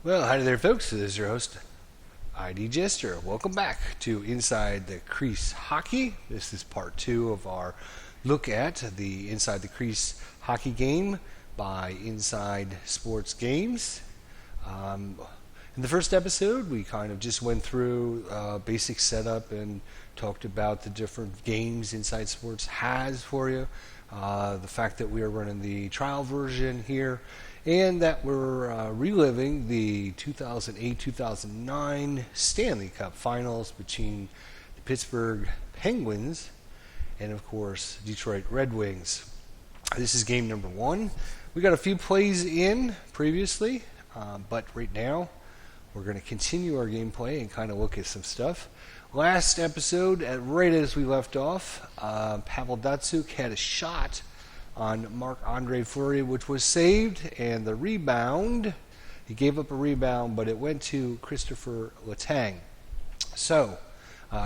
Well, hi there, folks. This is your host, ID Jester. Welcome back to Inside the Crease Hockey. This is part 2 of our look at the Inside the Crease Hockey game by Inside Sports Games. In the first episode, we kind of just went through basic setup and talked about the different games Inside Sports has for you. The fact that we are running the trial version here, and that we're reliving the 2008-2009 Stanley Cup Finals between the Pittsburgh Penguins and, of course, Detroit Red Wings. This is game number 1. We got a few plays in previously, but right now we're going to continue our gameplay and kind of look at some stuff. Last episode, right as we left off, Pavel Datsyuk had a shot on Marc-Andre Fleury, which was saved, and the rebound, he gave up a rebound, but it went to Christopher Letang. So,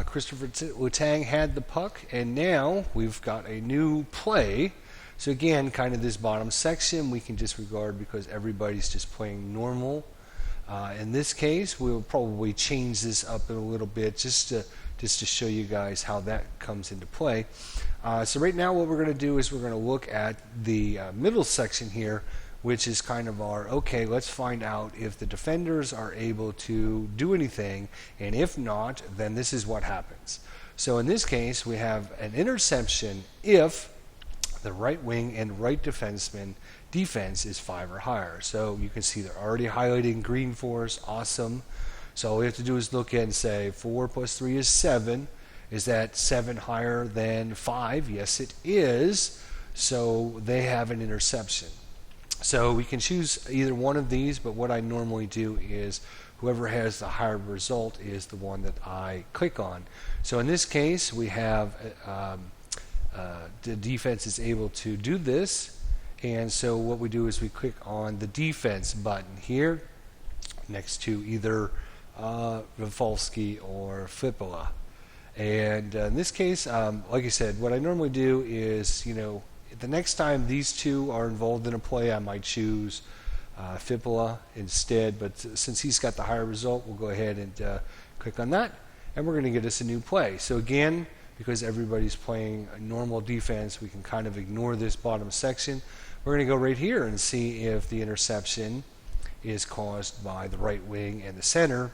Christopher Letang had the puck, and now we've got a new play. So again, kind of this bottom section we can disregard because everybody's just playing normal. In this case, we'll probably change this up a little bit just to show you guys how that comes into play. So right now what we're going to do is we're going to look at the middle section here, which is kind of our, okay, let's find out if the defenders are able to do anything, and if not, then this is what happens. So in this case, we have an interception if the right wing and right defenseman defense is 5 or higher. So you can see they're already highlighting green for us. Awesome. So all we have to do is look at and say 4 plus 3 is 7. Is that 7 higher than 5? Yes, it is. So they have an interception. So we can choose either one of these, but what I normally do is whoever has the higher result is the one that I click on. So in this case, we have the defense is able to do this. And so what we do is we click on the defense button here next to either Rafalski or Flippala. And in this case, like I said, what I normally do is, the next time these two are involved in a play, I might choose Flippala instead. But since he's got the higher result, we'll go ahead and click on that. And we're going to get us a new play. So again, because everybody's playing a normal defense, we can kind of ignore this bottom section. We're going to go right here and see if the interception is caused by the right wing and the center,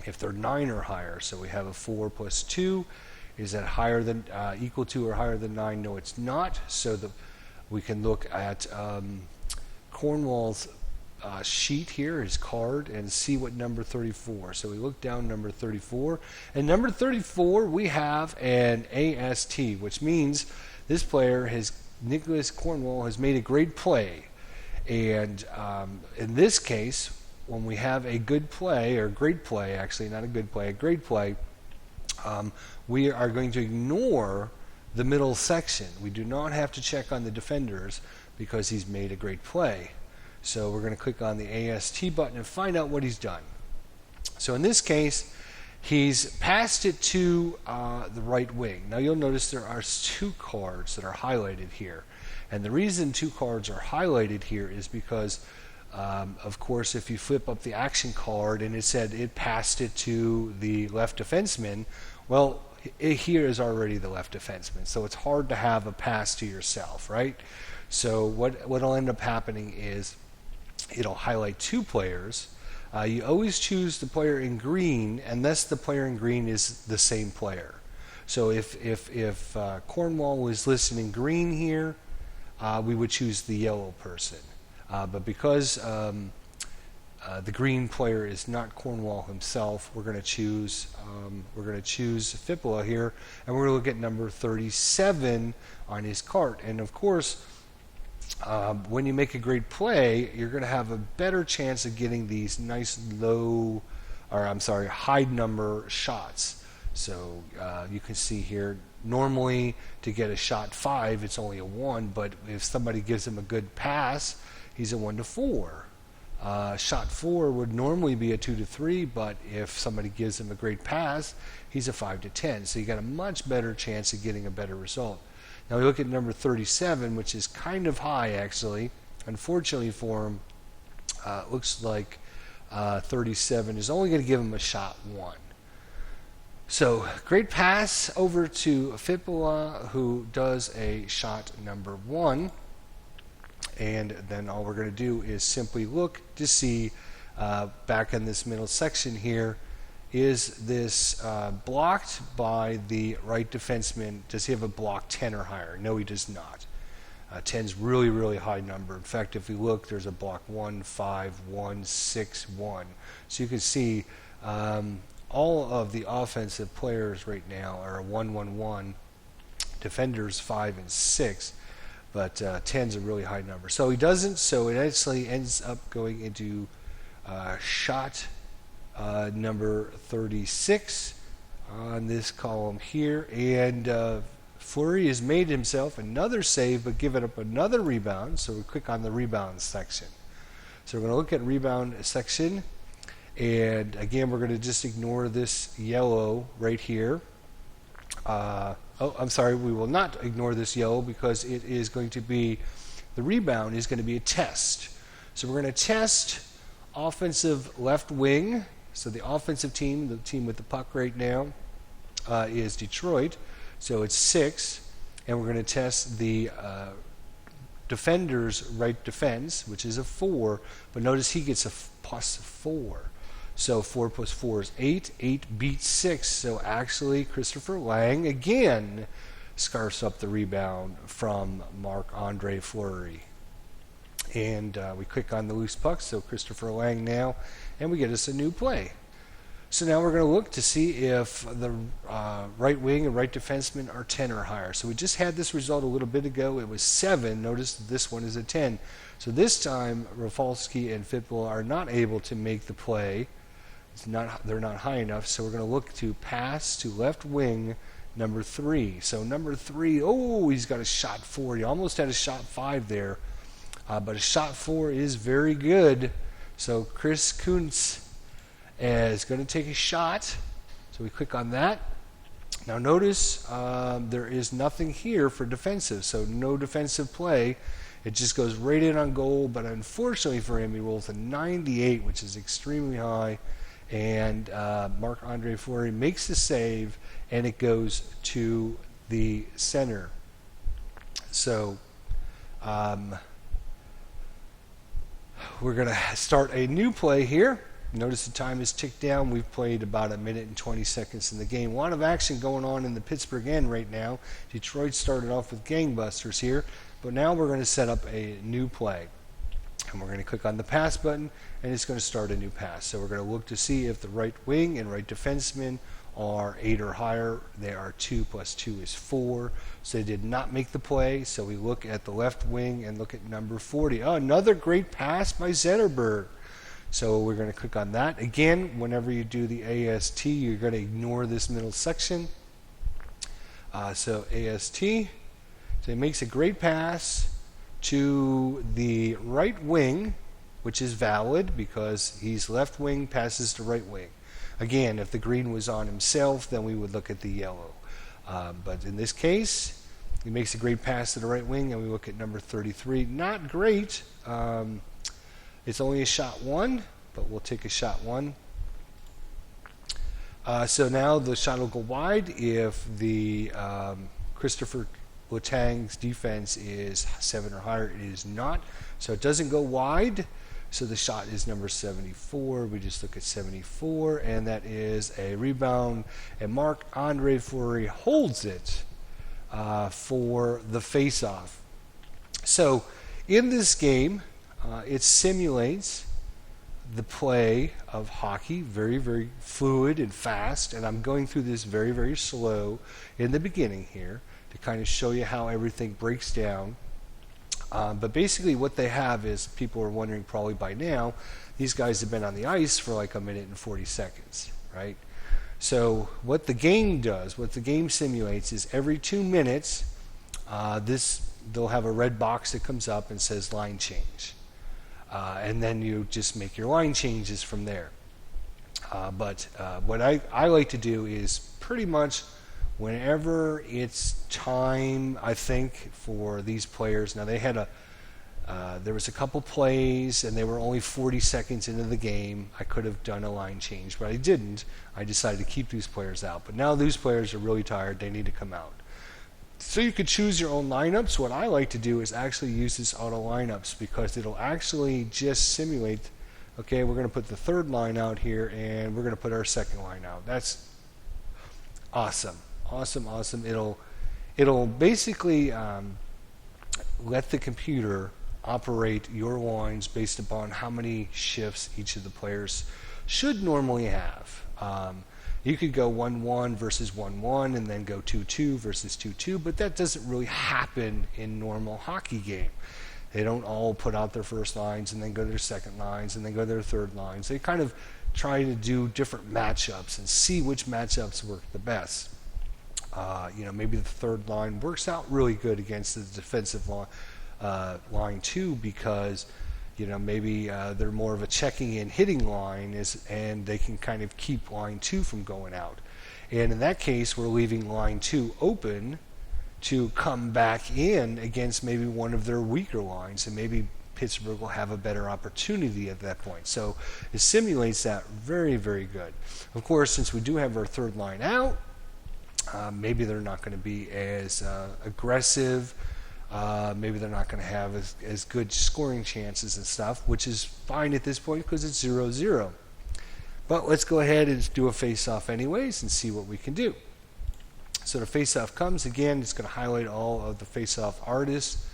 if they're 9 or higher. So we have a 4 plus 2. Is that higher than equal to or higher than 9? No, it's not. So we can look at Cornwall's sheet here, his card, and see what number 34. So we look down number 34. And number 34, we have an AST, which means this player, Nicholas Cornwall, has made a great play. And in this case, when we have a good play, or great play, actually, not a good play, a great play, we are going to ignore the middle section. We do not have to check on the defenders because he's made a great play. So we're going to click on the AST button and find out what he's done. So in this case, he's passed it to the right wing. Now you'll notice there are 2 cards that are highlighted here. And the reason 2 cards are highlighted here is because, of course, if you flip up the action card and it said it passed it to the left defenseman, well, here is already the left defenseman. So it's hard to have a pass to yourself, right? So what'll end up happening is it'll highlight 2 players. You always choose the player in green unless the player in green is the same player. So if Cornwall was listed in green here, we would choose the yellow person. But because the green player is not Cornwall himself, we're going to choose Flippala here, and we're going to look at number 37 on his cart. And of course, when you make a great play, you're going to have a better chance of getting these nice high number shots. So you can see here, normally to get a shot 5, it's only a 1, but if somebody gives him a good pass, he's a 1 to 4. Shot 4 would normally be a 2 to 3, but if somebody gives him a great pass, he's a 5 to 10. So you got a much better chance of getting a better result. Now we look at number 37, which is kind of high actually. Unfortunately for him, looks like 37 is only going to give him a shot 1. So great pass over to Fippola, who does a shot number 1. And then all we're going to do is simply look to see back in this middle section here, is this blocked by the right defenseman? Does he have a block 10 or higher? No, he does not. 10 is really, really high number. In fact, if we look, there's a block 1, 5, 1, 6, 1. So you can see all of the offensive players right now are 1, 1, 1. Defenders 5 and 6. But 10 is a really high number. So he doesn't, so it actually ends up going into shot number 36 on this column here. And Fleury has made himself another save, but given up another rebound. So we click on the rebound section. So we're going to look at rebound section. And again, we're going to just ignore this yellow right here. I'm sorry, we will not ignore this yellow because it is going to be, the rebound is going to be a test. So we're going to test offensive left wing. So the offensive team, the team with the puck right now, is Detroit. So it's 6. And we're going to test the defender's right defense, which is a 4. But notice he gets a plus 4. So 4 plus 4 is 8. 8 beats 6. So actually, Christopher Lang again scarfs up the rebound from Marc-Andre Fleury. And we click on the loose puck, so Christopher Lang now, and we get us a new play. So now we're going to look to see if the right wing and right defenseman are 10 or higher. So we just had this result a little bit ago. It was 7. Notice this one is a 10. So this time, Rafalski and Fippola are not able to make the play. They're not high enough, so we're going to look to pass to left wing number 3. So number 3, oh, he's got a shot 4. He almost had a shot 5 there, but a shot 4 is very good. So Chris Kuntz is going to take a shot. So we click on that. Now notice there is nothing here for defensive, so no defensive play. It just goes right in on goal, but unfortunately for him, he rolls a 98, which is extremely high. And Marc-Andre Fleury makes the save, and it goes to the center. So we're going to start a new play here. Notice the time is ticked down. We've played about 1 minute and 20 seconds in the game. A lot of action going on in the Pittsburgh end right now. Detroit started off with gangbusters here, but now we're going to set up a new play. And we're going to click on the pass button, and it's going to start a new pass. So we're going to look to see if the right wing and right defenseman are 8 or higher. They are 2 plus 2 is 4. So they did not make the play. So we look at the left wing and look at number 40. Oh, another great pass by Zetterberg. So we're going to click on that. Again, whenever you do the AST, you're going to ignore this middle section. So AST. So he makes a great pass to the right wing, which is valid because he's left wing, passes to right wing. Again, if the green was on himself, then we would look at the yellow. But in this case, he makes a great pass to the right wing, and we look at number 33. Not great. It's only a shot 1, but we'll take a shot 1. So now the shot will go wide if the Christopher Letang's defense is 7 or higher. It is not. So it doesn't go wide. So the shot is number 74. We just look at 74, and that is a rebound. And Marc-Andre Fleury holds it for the face-off. So in this game, it simulates the play of hockey, very, very fluid and fast. And I'm going through this very, very slow in the beginning here to kind of show you how everything breaks down. But basically what they have is, people are wondering probably by now, these guys have been on the ice for like 1 minute and 40 seconds, right? So what the game does, what the game simulates is every 2 minutes, they'll have a red box that comes up and says line change. And then you just make your line changes from there. But what I like to do is pretty much whenever it's time, I think, for these players. Now they had There was a couple plays, and they were only 40 seconds into the game. I could have done a line change, but I didn't. I decided to keep these players out. But now these players are really tired. They need to come out. So you could choose your own lineups. What I like to do is actually use this auto lineups because it'll actually just simulate, okay, we're going to put the third line out here, and we're going to put our second line out. That's awesome. Awesome, awesome. It'll basically let the computer operate your lines based upon how many shifts each of the players should normally have. You could go 1-1 versus 1-1 and then go 2-2 versus 2-2, but that doesn't really happen in normal hockey game. They don't all put out their first lines and then go to their second lines and then go to their third lines. They kind of try to do different matchups and see which matchups work the best. Maybe the third line works out really good against the defensive line too, because maybe they're more of a checking in hitting line, and they can kind of keep line 2 from going out. And in that case, we're leaving line 2 open to come back in against maybe one of their weaker lines, and maybe Pittsburgh will have a better opportunity at that point. So it simulates that very, very good. Of course, since we do have our third line out, maybe they're not going to be as aggressive. Maybe they're not going to have as good scoring chances and stuff, which is fine at this point because it's 0-0. But let's go ahead and do a face-off anyways and see what we can do. So the face-off comes. Again, it's going to highlight all of the face-off artists.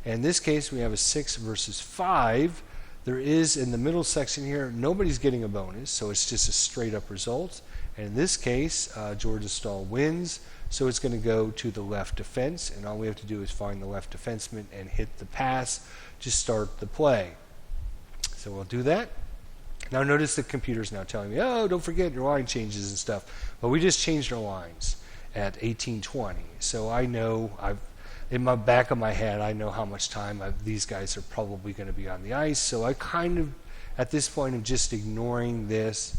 And in this case, we have a 6 versus 5. There is, in the middle section here, nobody's getting a bonus, so it's just a straight-up result. And in this case, Georgia Stahl wins. So it's going to go to the left defense, and all we have to do is find the left defenseman and hit the pass to start the play. So we'll do that. Now notice the computer's now telling me, oh, don't forget your line changes and stuff. But we just changed our lines at 18:20. So I know, in my back of my head, I know how much time these guys are probably going to be on the ice. So I kind of, at this point, am just ignoring this.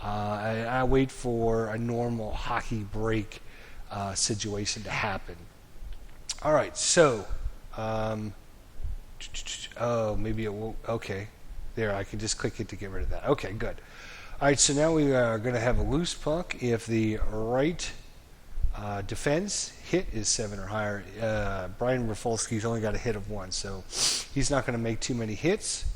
I wait for a normal hockey break situation to happen. All right, so maybe it won't. Okay, there, I can just click it to get rid of that. Okay, good. All right, so now we are going to have a loose puck. If the right defense hit is 7 or higher, Brian Rafalski's only got a hit of 1, so he's not going to make too many hits.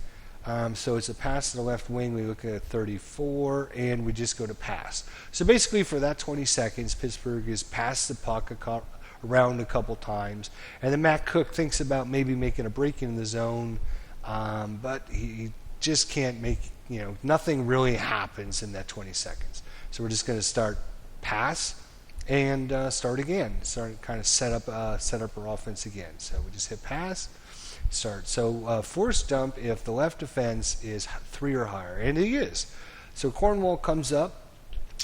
So it's a pass to the left wing. We look at 34, and we just go to pass. So basically, for that 20 seconds, Pittsburgh is passed the puck around a couple times, and then Matt Cook thinks about maybe making a break in the zone, but he just can't make. Nothing really happens in that 20 seconds. So we're just going to start pass and start again. Kind of set up our offense again. So we just hit pass. Start. So force dump if the left defense is 3 or higher, and he is. So Cornwall comes up.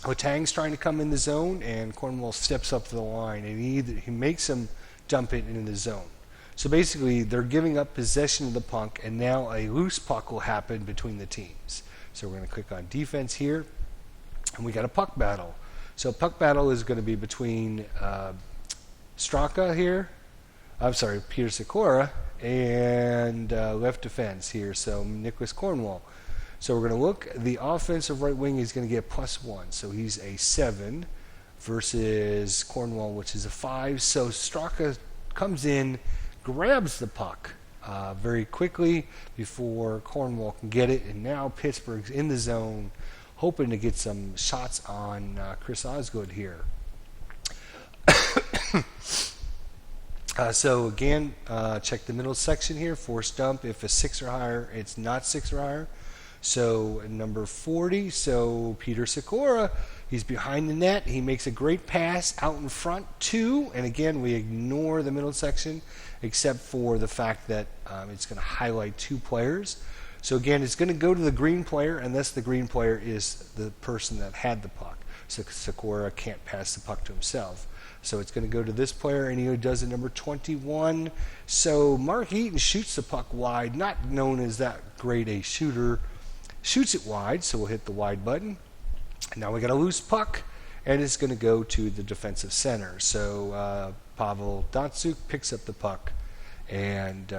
Otang's trying to come in the zone, and Cornwall steps up to the line, and he makes him dump it into the zone. So basically, they're giving up possession of the puck, and now a loose puck will happen between the teams. So we're going to click on defense here, and we got a puck battle. So puck battle is going to be between Straka here. I'm sorry, Peter Sikora, and left defense here, so Nicholas Cornwall. So we're going to look, the offensive right wing is going to get +1, so he's a 7 versus Cornwall, which is a 5. So Straka comes in, grabs the puck very quickly before Cornwall can get it, and now Pittsburgh's in the zone, hoping to get some shots on Chris Osgood here. So again, check the middle section here, force dump. If it's 6 or higher, it's not 6 or higher. So number 40, so Peter Sikora, he's behind the net. He makes a great pass out in front, 2. And again, we ignore the middle section, except for the fact that it's going to highlight 2 players. So again, it's going to go to the green player, unless the green player is the person that had the puck. So Sikora can't pass the puck to himself. So it's going to go to this player, and he does it number 21. So Mark Eaton shoots the puck wide, not known as that great a shooter. Shoots it wide, so we'll hit the wide button. Now we got a loose puck, and it's going to go to the defensive center. So Pavel Datsyuk picks up the puck and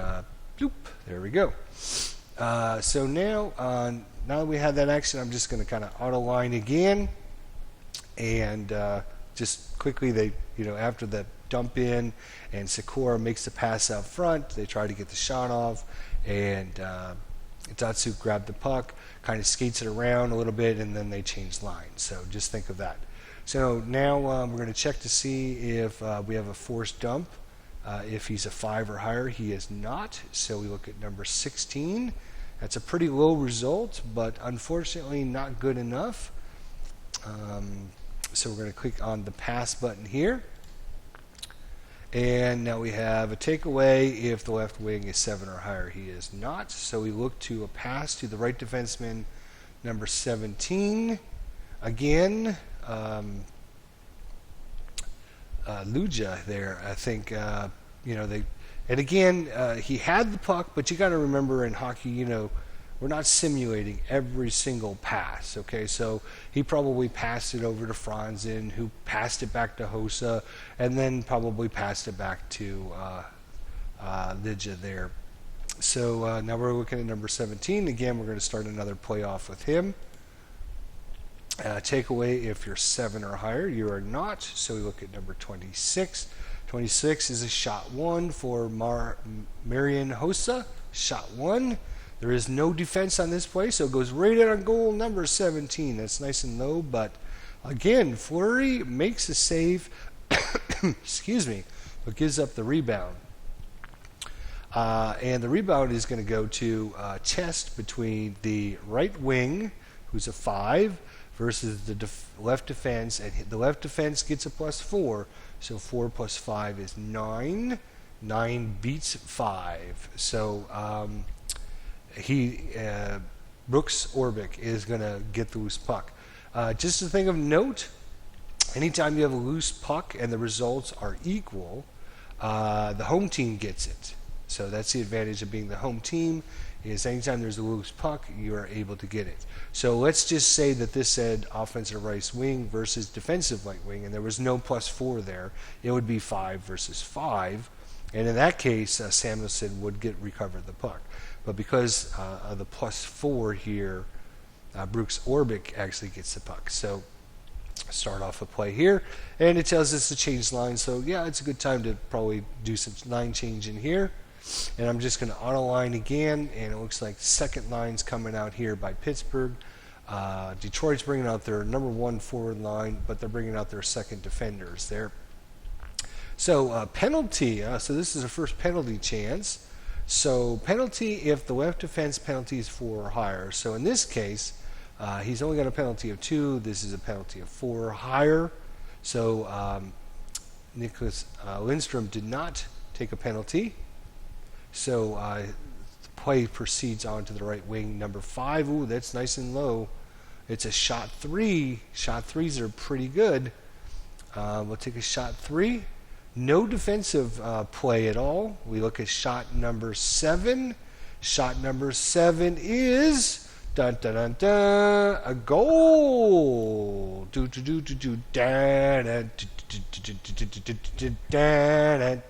Bloop. There we go. So now that we have that action, I'm just going to kind of auto line again, and just quickly after the dump in and Sakura makes the pass out front, they try to get the shot off, and Tatsu grabbed the puck, kind of skates it around a little bit, and then they change lines. So just think of that. So now we're going to check to see if we have a forced dump. If he's a 5 or higher, he is not. So we look at number 16. That's a pretty low result, but unfortunately not good enough. So we're going to click on the pass button here. And now we have a takeaway if the left wing is 7 or higher. He is not. So we look to a pass to the right defenseman, number 17. Again, Luja there, I think, and again, he had the puck, but you got to remember in hockey, we're not simulating every single pass, okay? So he probably passed it over to Franzen, who passed it back to Hossa, and then probably passed it back to Lidja there. So now we're looking at number 17. Again, we're going to start another playoff with him. Takeaway if you're 7 or higher, you are not. So we look at number 26. 26 is a shot 1 for Marian Hossa. Shot 1. There is no defense on this play, so it goes right out on goal number 17. That's nice and low, but again, Fleury makes a save, excuse me, but gives up the rebound. And the rebound is going to go to test between the right wing, who's a 5, versus the left defense, and the left defense gets a +4, so 4 + 5 is 9. 9 beats 5. So Brooks Orbic is going to get the loose puck. Just a thing of note, anytime you have a loose puck and the results are equal, the home team gets it. So that's the advantage of being the home team, is anytime there's a loose puck, you are able to get it. So let's just say that this said offensive right wing versus defensive right wing, and there was no +4 there. It would be 5 versus 5, and in that case, Samuelson would recover the puck. But because of the +4 here, Brooks Orbic actually gets the puck. So start off a play here, and it tells us to change lines. So yeah, it's a good time to probably do some line change in here. And I'm just going to auto line again, and it looks like second line's coming out here by Pittsburgh. Detroit's bringing out their number 1 forward line, but they're bringing out their second defenders there. So penalty, so this is a first penalty chance. So penalty if the left defense penalty is 4 or higher. So in this case, he's only got a penalty of 2. This is a penalty of 4 or higher. So Nicholas Lindstrom did not take a penalty. So the play proceeds on to the right wing, number 5. Ooh, that's nice and low. It's a shot 3. Shot 3s are pretty good. We'll take a shot 3. No defensive play at all. We look at shot number 7. Shot number 7 is dun dun dun dun, a goal. Do do do do do da da da.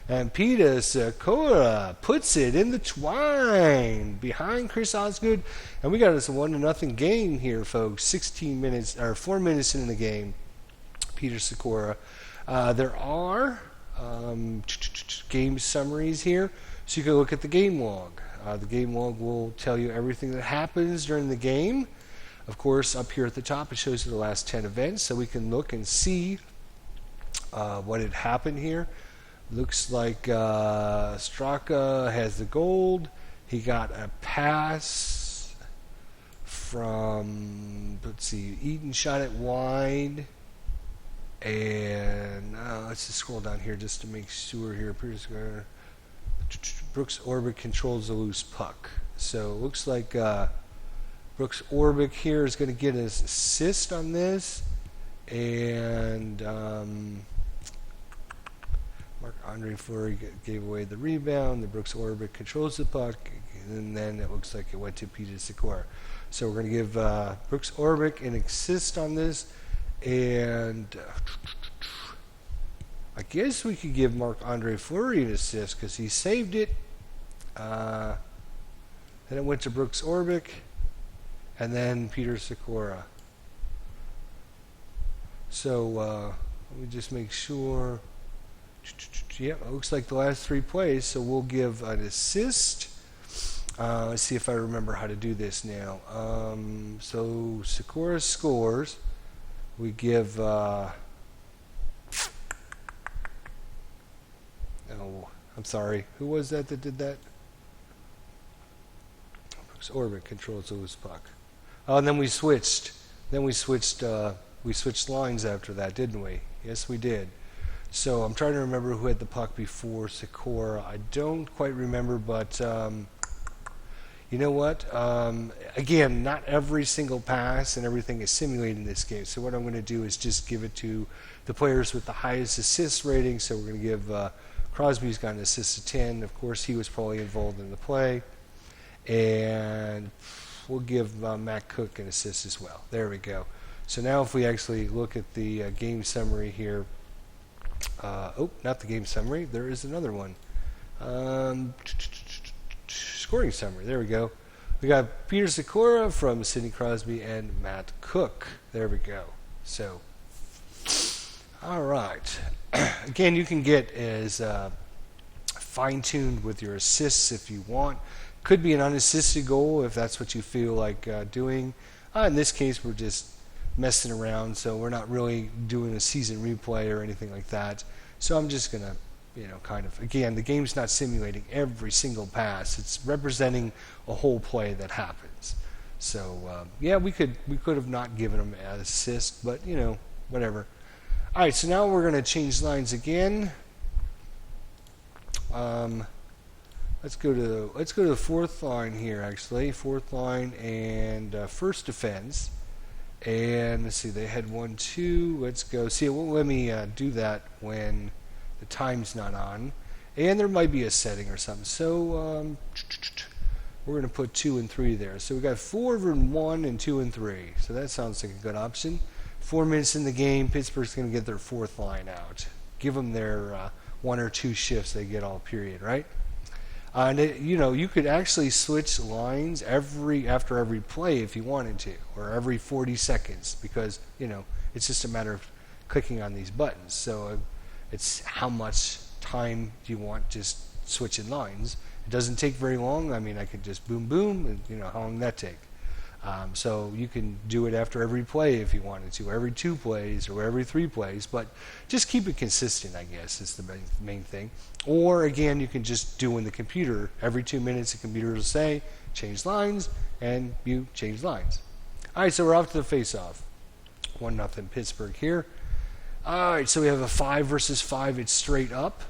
And Peter Sakura puts it in the twine behind Chris Osgood, and we got us a 1-0 game here, folks. 16 minutes or 4 minutes into the game. Peter Sakura. There are game summaries here, so you can look at the game log. The game log will tell you everything that happens during the game. Of course, up here at the top, it shows you the last 10 events, so we can look and see what had happened here. Looks like Straka has the gold. He got a pass from, let's see, Eaton shot it wide. And let's just scroll down here just to make sure here. Brooks Orbic controls the loose puck. So it looks like Brooks Orbic here is going to get his assist on this. And Marc-Andre Fleury gave away the rebound. The Brooks Orbic controls the puck. And then it looks like it went to Peter Sakura. So we're going to give Brooks Orbic an assist on this. And I guess we could give Marc-Andre Fleury an assist because he saved it. Then it went to Brooks Orbic, and then Peter Sikora. So let me just make sure. Yep, it looks like the last 3 plays. So we'll give an assist. Let's see if I remember how to do this now. So Sikora scores. We give. Oh, I'm sorry. Who was that did that? Brooks Orbic controls the loose puck. Oh, and then we switched. We switched lines after that, didn't we? Yes, we did. So I'm trying to remember who had the puck before Sikora. I don't quite remember, but you know what? Again, not every single pass and everything is simulated in this game. So what I'm going to do is just give it to the players with the highest assist rating. So we're going to give Crosby's got an assist of 10. Of course, he was probably involved in the play. And we'll give Matt Cook an assist as well. There we go. So now if we actually look at the game summary here. Oh, not the game summary. There is another one. Scoring summary. There we go. We got Peter Sikora from Sidney Crosby and Matt Cook. There we go. So, all right. Again, you can get as fine-tuned with your assists if you want. Could be an unassisted goal if that's what you feel like doing. In this case, we're just messing around, so we're not really doing a season replay or anything like that. So I'm just going to, kind of, again, the game's not simulating every single pass. It's representing a whole play that happens. So, yeah, we could have not given him an assist, but, whatever. All right, so now we're going to change lines again. Let's go to the 4th line here, actually. 4th line and first defense. And let's see, they had 1, 2. Let's go. See, it won't let me do that when the time's not on. And there might be a setting or something. So we're going to put 2 and 3 there. So we got 4 and 1 and 2 and 3. So that sounds like a good option. 4 minutes in the game, Pittsburgh's going to get their 4th line out. Give them their 1 or 2 shifts they get all period, right? And you could actually switch lines after every play if you wanted to, or every 40 seconds, because it's just a matter of clicking on these buttons. So it's how much time do you want just switching lines. It doesn't take very long. I mean, I could just boom, boom, and how long that take. So you can do it after every play if you wanted to, or every 2 plays, or every 3 plays, but just keep it consistent, I guess, is the main thing. Or, again, you can just do in the computer. Every 2 minutes, the computer will say, change lines, and you change lines. All right, so we're off to the face-off. 1-0 Pittsburgh here. All right, so we have a 5 versus 5. It's straight up.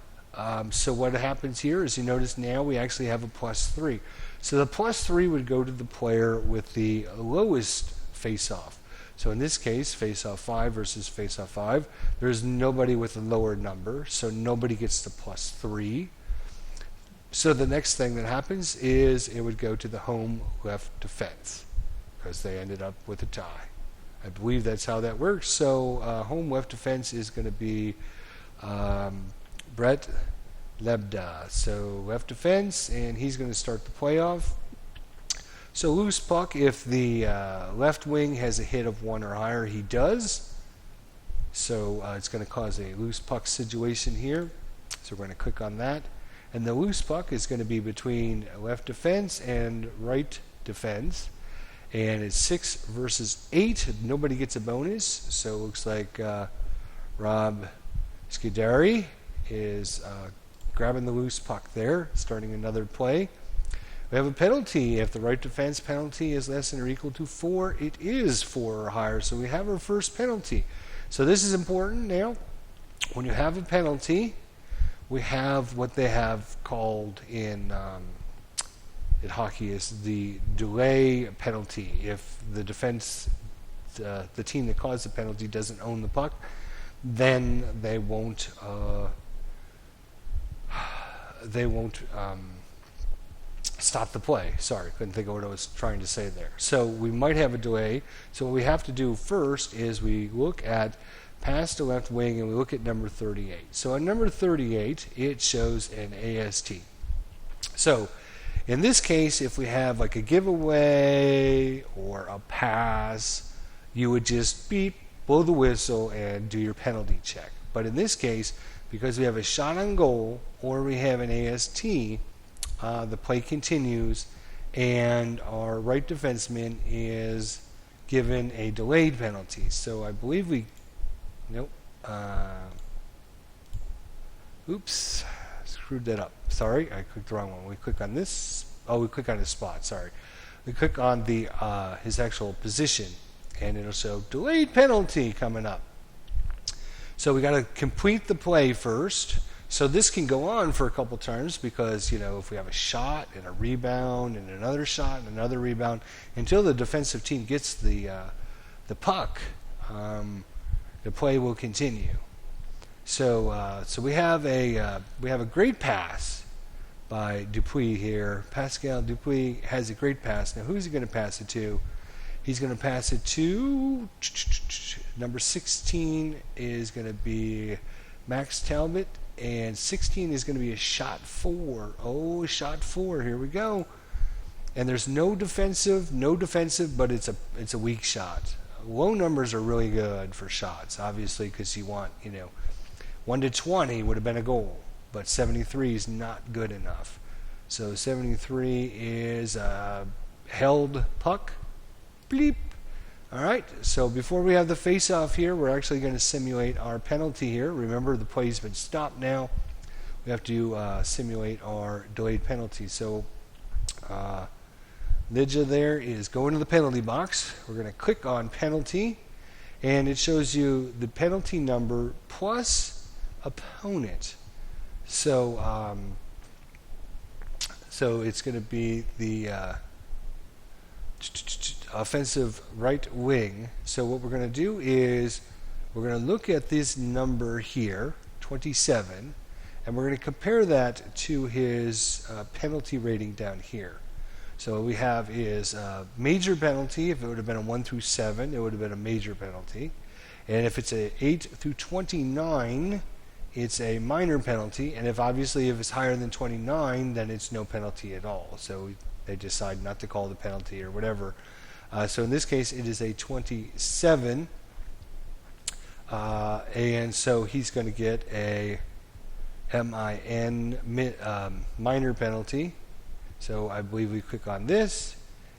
So what happens here is you notice now we actually have a +3. So the +3 would go to the player with the lowest face-off. So in this case, face-off 5 versus face-off 5, there's nobody with a lower number, so nobody gets the +3. So the next thing that happens is it would go to the home left defense because they ended up with a tie. I believe that's how that works. So home left defense is going to be Brett Lebda. So left defense, and he's going to start the playoff. So loose puck, if the left wing has a hit of 1 or higher, he does. So it's going to cause a loose puck situation here. So we're going to click on that. And the loose puck is going to be between left defense and right defense. And it's 6 versus 8. Nobody gets a bonus. So it looks like Rob Scuderi is grabbing the loose puck there, starting another play. We have a penalty. If the right defense penalty is less than or equal to 4, it is 4 or higher. So we have our first penalty. So this is important now. When you have a penalty, we have what they have called in hockey is the delay penalty. If the defense, the team that caused the penalty doesn't own the puck, then they won't stop the play. Sorry, couldn't think of what I was trying to say there. So we might have a delay. So what we have to do first is we look at past the left wing, and we look at number 38. So on number 38, it shows an AST. So in this case, if we have like a giveaway or a pass, you would just beep, blow the whistle, and do your penalty check. But in this case, because we have a shot on goal or we have an AST, the play continues, and our right defenseman is given a delayed penalty. So I believe oops, screwed that up. Sorry, I clicked the wrong one. We click on this. Oh, we click on his spot. Sorry, we click on the his actual position, and it'll show delayed penalty coming up. So we got to complete the play first. So this can go on for a couple times because, if we have a shot and a rebound and another shot and another rebound, until the defensive team gets the puck, the play will continue. So we have a great pass by Dupuis here. Pascal Dupuis has a great pass. Now who's he going to pass it to? He's going to pass it to number 16 is going to be Max Talbot, and 16 is going to be a shot 4. Oh, shot 4. Here we go. And there's no defensive, but it's a weak shot. Low numbers are really good for shots, obviously, because you want 1 to 20 would have been a goal, but 73 is not good enough. So 73 is a held puck. Bleep. All right, so before we have the face-off here, we're actually going to simulate our penalty here. Remember, the play's been stopped now. We have to simulate our delayed penalty. So Lidja there is going to the penalty box. We're going to click on penalty, and it shows you the penalty number plus opponent. So it's going to be the offensive right wing. So what we're going to do is we're going to look at this number here, 27, and we're going to compare that to his penalty rating down here. So what we have is a major penalty. If it would have been a 1 through 7, it would have been a major penalty. And if it's a 8 through 29, it's a minor penalty. And if it's higher than 29, then it's no penalty at all. So they decide not to call the penalty or whatever. So in this case, it is a 27, and so he's going to get a minor penalty. So I believe we click on this,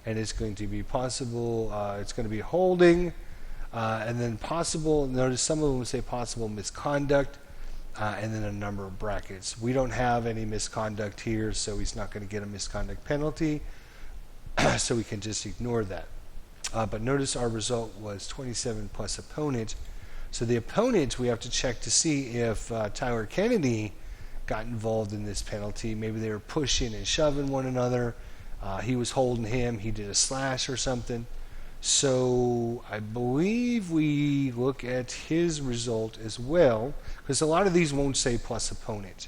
and it's going to be possible. It's going to be holding, and then possible. Notice some of them say possible misconduct, and then a number of brackets. We don't have any misconduct here, so he's not going to get a misconduct penalty. So we can just ignore that. But notice our result was 27 plus opponent. So the opponent, we have to check to see if Tyler Kennedy got involved in this penalty. Maybe they were pushing and shoving one another. He was holding him. He did a slash or something. So I believe we look at his result as well, because a lot of these won't say plus opponent.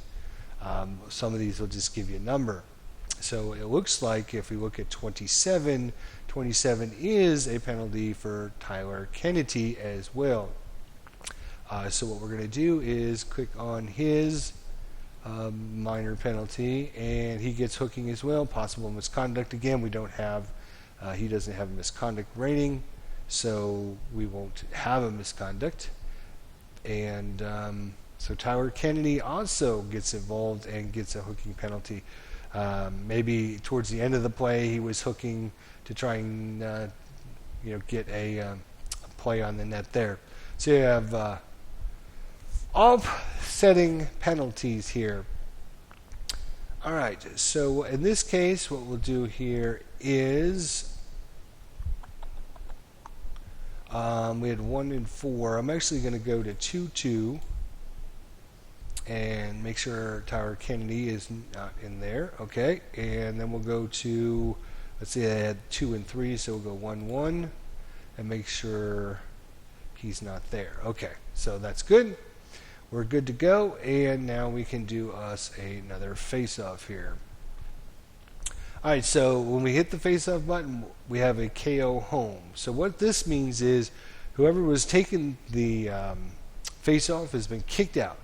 Some of these will just give you a number. So it looks like if we look at 27, 27 is a penalty for Tyler Kennedy as well. So what we're going to do is click on his minor penalty, and he gets hooking as well. Possible misconduct. Again, we don't have, he doesn't have a misconduct rating, so we won't have a misconduct. And so Tyler Kennedy also gets involved and gets a hooking penalty. Maybe towards the end of the play, he was hooking to try and get a play on the net there. So you have offsetting penalties here. All right, so in this case, what we'll do here is we had 1 and 4. I'm actually going to go to 2-2 and make sure Tyler Kennedy is not in there. Okay, and then we'll go to, let's see, I had 2 and 3, so we'll go 1-1 and make sure he's not there. Okay, so that's good. We're good to go, and now we can do us another face-off here. All right, so when we hit the face-off button, we have a KO home. So what this means is whoever was taking the face-off has been kicked out.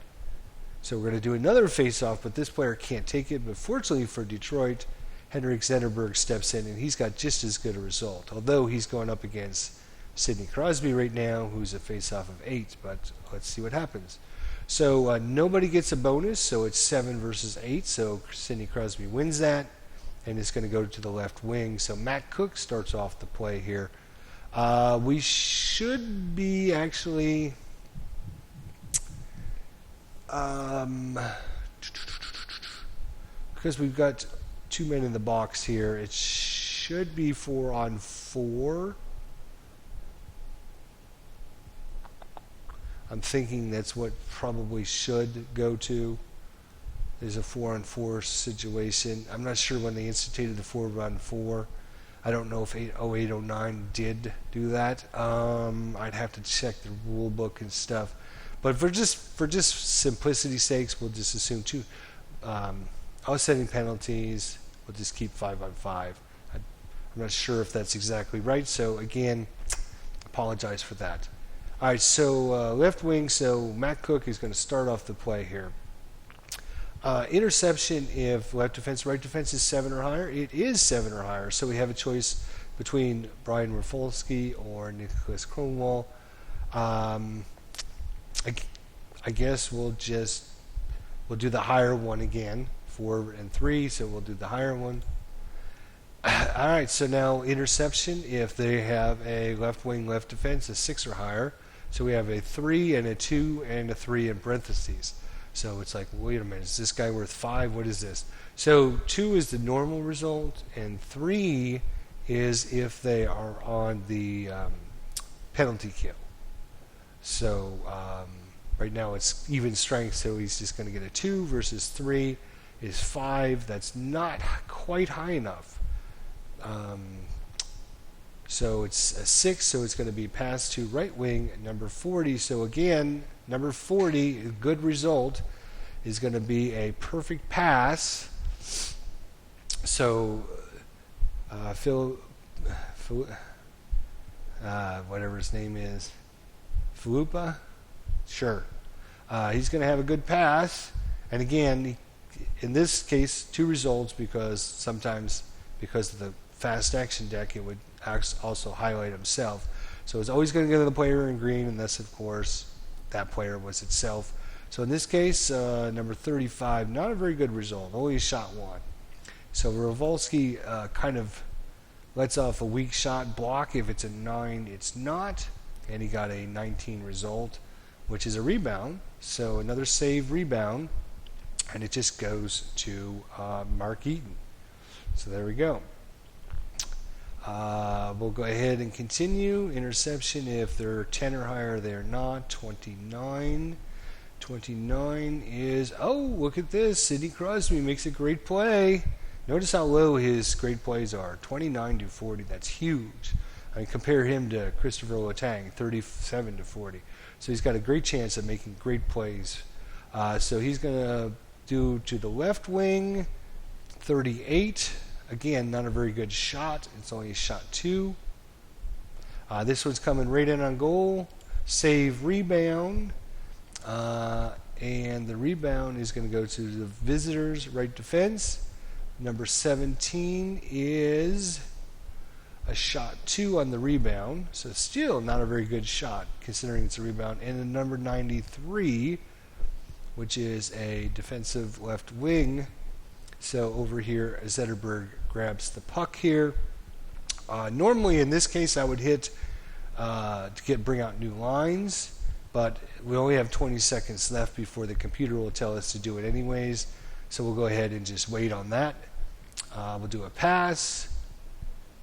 So we're going to do another face-off, but this player can't take it. But fortunately for Detroit, Henrik Zetterberg steps in, and he's got just as good a result. Although he's going up against Sidney Crosby right now, who's a face-off of 8. But let's see what happens. So nobody gets a bonus, so it's 7 versus 8. So Sidney Crosby wins that, and it's going to go to the left wing. So Matt Cook starts off the play here. We should be actually... because we've got 2 men in the box here, it should be 4-on-4. I'm thinking that's what probably should go to. There's a 4-on-4 situation. I'm not sure when they instituted the 4-on-4. I don't know if 0809 did do that. I'd have to check the rule book and stuff. But for just simplicity's sakes, we'll just assume 2. Outsetting penalties, we'll just keep 5-on-5. I'm not sure if that's exactly right. So again, apologize for that. All right, so left wing. So Matt Cook is going to start off the play here. Interception if left defense, right defense is 7 or higher. It is 7 or higher. So we have a choice between Brian Rafalski or Nicholas Kronwall. I guess we'll do the higher one again, 4 and 3, so we'll do the higher one. All right, so now interception if they have a left wing, left defense, a 6 or higher. So we have a 3 and a 2 and a 3 in parentheses. So it's like, wait a minute, is this guy worth 5? What is this? So 2 is the normal result, and 3 is if they are on the penalty kill. So right now it's even strength, so he's just going to get a 2 versus 3 is 5. That's not quite high enough. So it's a 6, so it's going to be passed to right wing, number 40. So again, number 40, a good result, is going to be a perfect pass. So whatever his name is, Falupa? Sure. He's going to have a good pass. And again, in this case, 2 results because sometimes because of the fast action deck, it would also highlight himself. So it's always going to go to the player in green, unless, of course, that player was itself. So in this case, number 35, not a very good result. Only a shot 1. So Rafalski kind of lets off a weak shot block. If it's a 9, it's not. And he got a 19 result, which is a rebound. So another save rebound, and it just goes to Mark Eaton. So there we go. We'll go ahead and continue. Interception if they're 10 or higher, they're not. 29. 29 is, oh, look at this. Sidney Crosby makes a great play. Notice how low his great plays are. 29 to 40. That's huge. I mean, compare him to Christopher Letang, 37 to 40. So he's got a great chance of making great plays. So he's going to do to the left wing, 38. Again, not a very good shot. It's only a shot 2. This one's coming right in on goal. Save rebound. And the rebound is going to go to the visitors' right defense. Number 17 is a shot 2 on the rebound. So still not a very good shot considering it's a rebound. And then number 93, which is a defensive left wing. So over here, Zetterberg grabs the puck here. Normally in this case I would hit to bring out new lines, but we only have 20 seconds left before the computer will tell us to do it anyways. So we'll go ahead and just wait on that. We'll do a pass.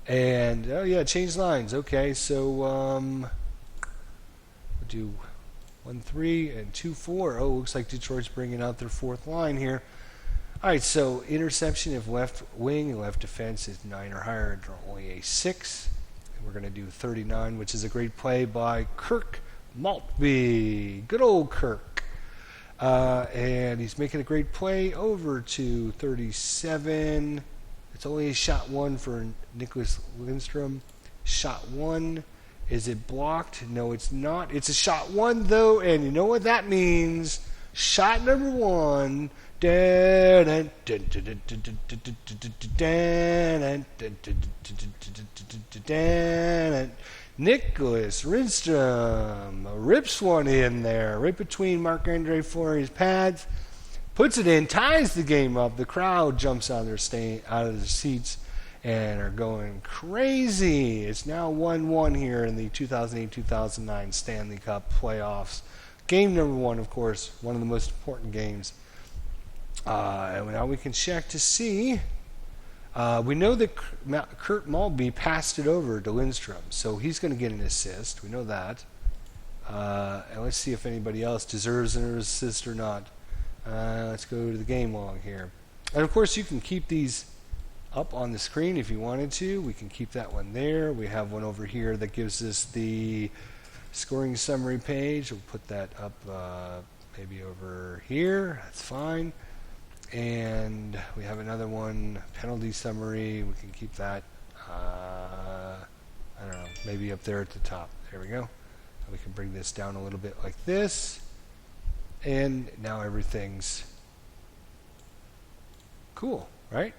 And, oh yeah, change lines. Okay, so we'll do 1-3 and 2-4. Oh, looks like Detroit's bringing out their 4th line here. All right, so interception if left wing and left defense is 9 or higher, only a 6. And we're going to do 39, which is a great play by Kirk Maltby. Good old Kirk. And he's making a great play over to 37. It's only a shot 1 for Nicholas Lindstrom. Shot 1. Is it blocked? No, it's not. It's a shot one, though, and you know what that means. Shot number one. Nicholas Rinstrom rips one in there, right between Marc-Andre Fleury's pads, puts it in, ties the game up. The crowd jumps out of their seats and are going crazy. It's now 1-1 here in the 2008-2009 Stanley Cup playoffs. Game number one, of course, one of the most important games. And now we can check to see. We know that Kurt Maltby passed it over to Lindstrom, so he's going to get an assist. We know that. And let's see if anybody else deserves an assist or not. Let's go to the game log here. And, of course, you can keep these up on the screen if you wanted to. We can keep that one there. We have one over here that gives us the scoring summary page. We'll put that up maybe over here. That's fine. And we have another one, penalty summary. We can keep that, I don't know, maybe up there at the top. There we go. We can bring this down a little bit like this. And now everything's cool, right?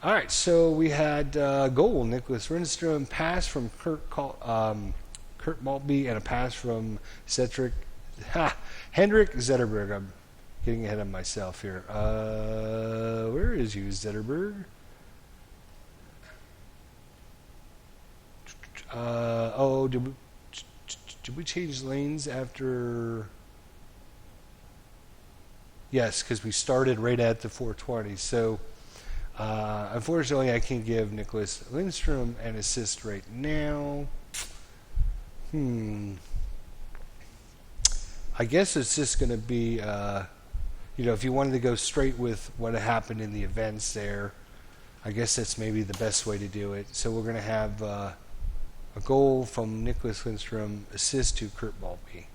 All right, so we had goal, Nicholas Rinstrom, pass from Kurt Maltby, and a pass from Henrik Zetterberg. I'm getting ahead of myself here. Where is you, Zetterberg? Did we change lanes after? Yes, because we started right at the 420. So, unfortunately, I can't give Nicholas Lindstrom an assist right now. I guess it's just going to be, if you wanted to go straight with what happened in the events there, I guess that's maybe the best way to do it. So we're going to have a goal from Nicholas Lindstrom, assist to Kurt Maltby.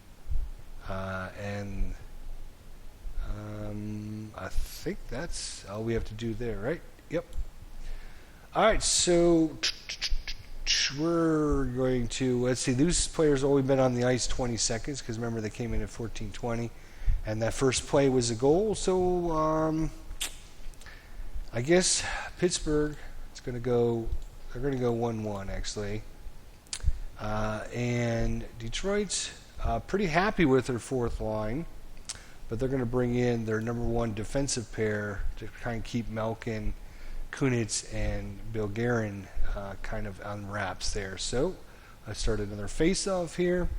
And I think that's all we have to do there, right? Yep. All right, so we're going to, let's see, these players only been on the ice 20 seconds because remember they came in at 14:20, and that first play was a goal. So I guess Pittsburgh is going to go, they're going to go 1-1 actually. And Detroit's pretty happy with their fourth line. But they're going to bring in their number one defensive pair to kind of keep Malkin, Kunitz, and Bill Guerin kind of on wraps there. So I start another face-off here.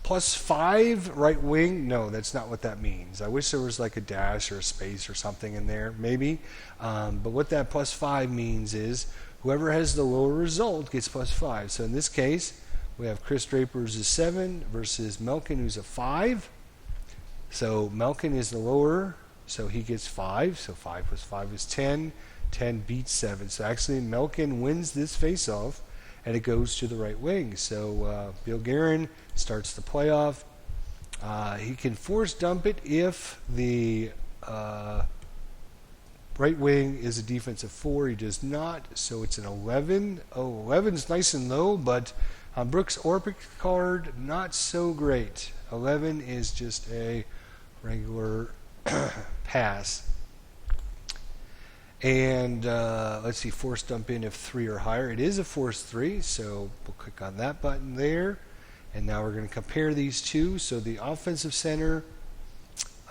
+5 right wing. No, that's not what that means. I wish there was like a dash or a space or something in there, maybe. But what that +5 means is whoever has the lower result gets +5. So in this case, we have Chris Draper who's a 7 versus Malkin who's a 5. So Malkin is the lower, so he gets 5. So 5 + 5 is 10. 10 beats 7. So actually Malkin wins this face-off, and it goes to the right wing. So Bill Guerin starts the playoff. He can force dump it if the right wing is a defensive 4. He does not, so it's an 11. Oh, 11's nice and low, but on Brooks Orpik's card, not so great. 11 is just a regular pass. And let's see, force dump in if 3 or higher. It is a force 3, so we'll click on that button there. And now we're going to compare these two. So the offensive center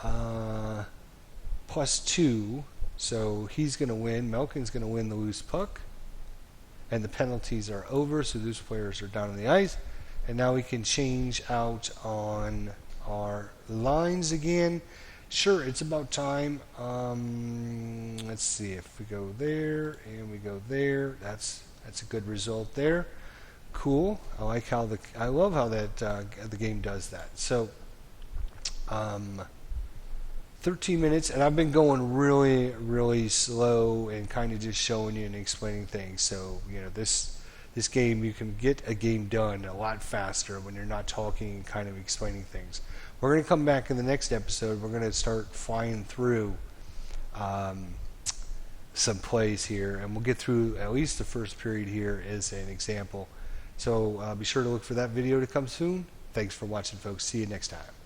+2, so he's going to win. Malkin's going to win the loose puck. And the penalties are over, so those players are down on the ice. And now we can change out on our lines again. Sure, it's about time. Let's see if we go there and we go there. That's a good result there. Cool. I like how I love how that the game does that. So 13 minutes, and I've been going really, really slow and kind of just showing you and explaining things. So this game, you can get a game done a lot faster when you're not talking and kind of explaining things. We're going to come back in the next episode. We're going to start flying through some plays here, and we'll get through at least the first period here as an example. So be sure to look for that video to come soon. Thanks for watching, folks. See you next time.